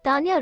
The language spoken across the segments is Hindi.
तान्या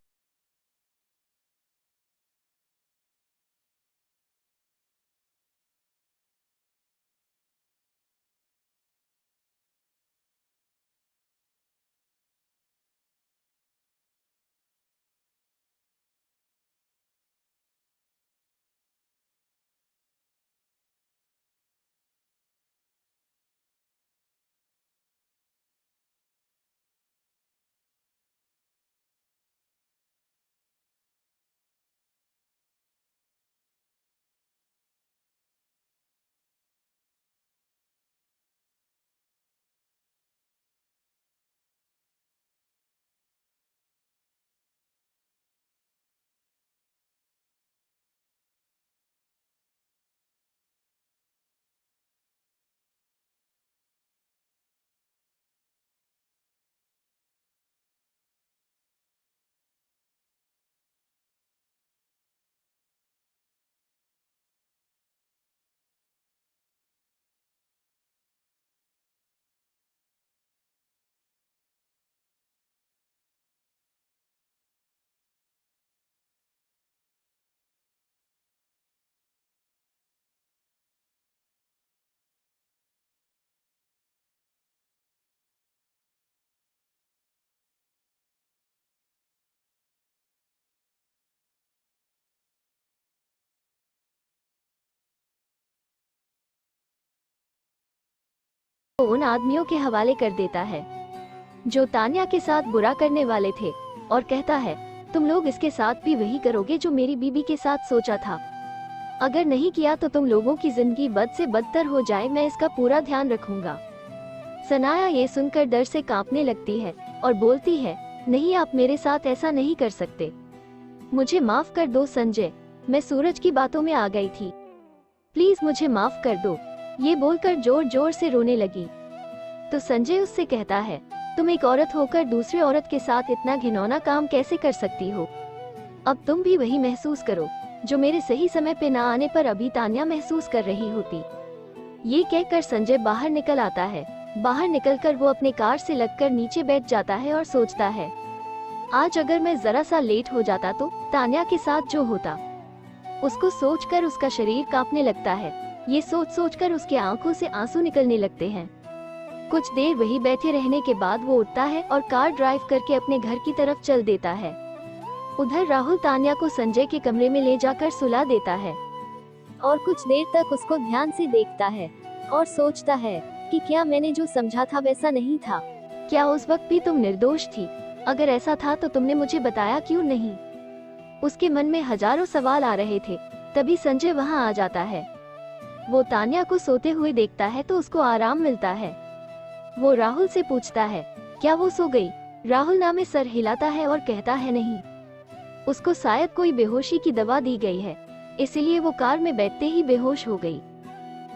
को उन आदमियों के हवाले कर देता है जो तान्या के साथ बुरा करने वाले थे और कहता है, तुम लोग इसके साथ भी वही करोगे जो मेरी बीबी के साथ सोचा था। अगर नहीं किया तो तुम लोगों की जिंदगी बद से बदतर हो जाए, मैं इसका पूरा ध्यान रखूंगा। सनाया ये सुनकर डर से कांपने लगती है और बोलती है, नहीं, आप मेरे साथ ऐसा नहीं कर सकते। मुझे माफ कर दो संजय, मैं सूरज की बातों में आ गई थी, प्लीज मुझे माफ कर दो। ये बोलकर जोर जोर से रोने लगी। तो संजय उससे कहता है, तुम एक औरत होकर दूसरे औरत के साथ इतना घिनौना काम कैसे कर सकती हो? अब तुम भी वही महसूस करो जो मेरे सही समय पे ना आने पर अभी तान्या महसूस कर रही होती। ये कहकर संजय बाहर निकल आता है। बाहर निकलकर वो अपने कार से लगकर नीचे बैठ जाता है और सोचता है, आज अगर मैं जरा सा लेट हो जाता तो तान्या के साथ जो होता। उसको सोचकर उसका शरीर कांपने लगता है। ये सोच सोचकर उसके आंखों से आंसू निकलने लगते हैं। कुछ देर वही बैठे रहने के बाद वो उठता है और कार ड्राइव करके अपने घर की तरफ चल देता है। उधर राहुल तान्या को संजय के कमरे में ले जाकर सुला देता है और कुछ देर तक उसको ध्यान से देखता है और सोचता है कि क्या मैंने जो समझा था वैसा नहीं था? क्या उस वक्त भी तुम निर्दोष थी? अगर ऐसा था तो तुमने मुझे बताया क्यों नहीं? उसके मन में हजारों सवाल आ रहे थे। तभी संजय वहां आ जाता है। वो तान्या को सोते हुए देखता है तो उसको आराम मिलता है। वो राहुल से पूछता है, क्या वो सो गई? राहुल ना में सर हिलाता है और कहता है, नहीं, उसको शायद कोई बेहोशी की दवा दी गई है, इसीलिए वो कार में बैठते ही बेहोश हो गई।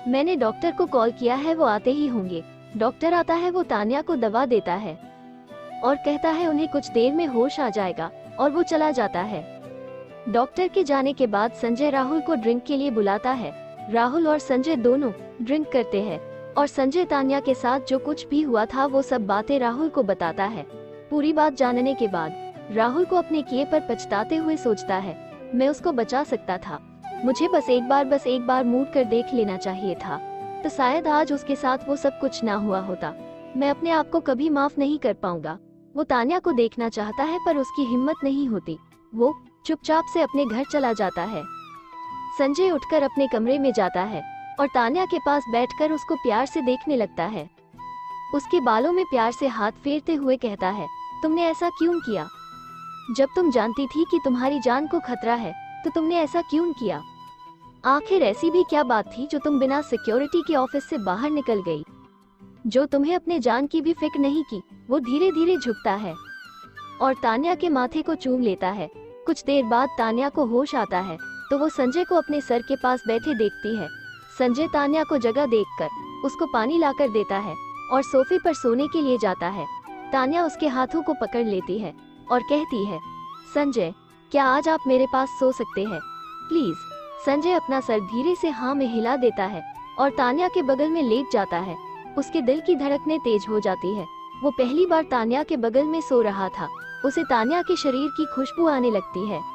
मैंने डॉक्टर को कॉल किया है, वो आते ही होंगे। डॉक्टर आता है, वो तान्या को दवा देता है और कहता है उन्हें कुछ देर में होश आ जाएगा और वो चला जाता है। डॉक्टर के जाने के बाद संजय राहुल को ड्रिंक के लिए बुलाता है। राहुल और संजय दोनों ड्रिंक करते हैं और संजय तान्या के साथ जो कुछ भी हुआ था वो सब बातें राहुल को बताता है। पूरी बात जानने के बाद राहुल को अपने किए पर पछताते हुए सोचता है, मैं उसको बचा सकता था, मुझे बस एक बार मूड कर देख लेना चाहिए था, तो शायद आज उसके साथ वो सब कुछ ना हुआ होता। मैं अपने आप को कभी माफ नहीं कर पाऊंगा। वो तान्या को देखना चाहता है पर उसकी हिम्मत नहीं होती। वो चुपचाप से अपने घर चला जाता है। संजय उठकर अपने कमरे में जाता है और तान्या के पास बैठकर उसको प्यार से देखने लगता है। उसके बालों में प्यार से हाथ फेरते हुए कहता है, तुमने ऐसा क्यों किया? जब तुम जानती थी कि तुम्हारी जान को खतरा है तो तुमने ऐसा क्यों किया? आखिर ऐसी भी क्या बात थी जो तुम बिना सिक्योरिटी के ऑफिस से बाहर निकल गई? जो तुम्हें अपने जान की भी फिक्र नहीं की। वो धीरे धीरे झुकता है और तान्या के माथे को चूम लेता है। कुछ देर बाद तान्या को होश आता है तो वो संजय को अपने सर के पास बैठे देखती है। संजय तान्या को जगह देखकर उसको पानी लाकर देता है और सोफे पर सोने के लिए जाता है। तान्या उसके हाथों को पकड़ लेती है और कहती है, संजय, क्या आज आप मेरे पास सो सकते हैं प्लीज? संजय अपना सर धीरे से हाँ में हिला देता है और तान्या के बगल में लेट जाता है। उसके दिल की धड़कनें तेज हो जाती है। वो पहली बार तान्या के बगल में सो रहा था। उसे तान्या के शरीर की खुशबू आने लगती है।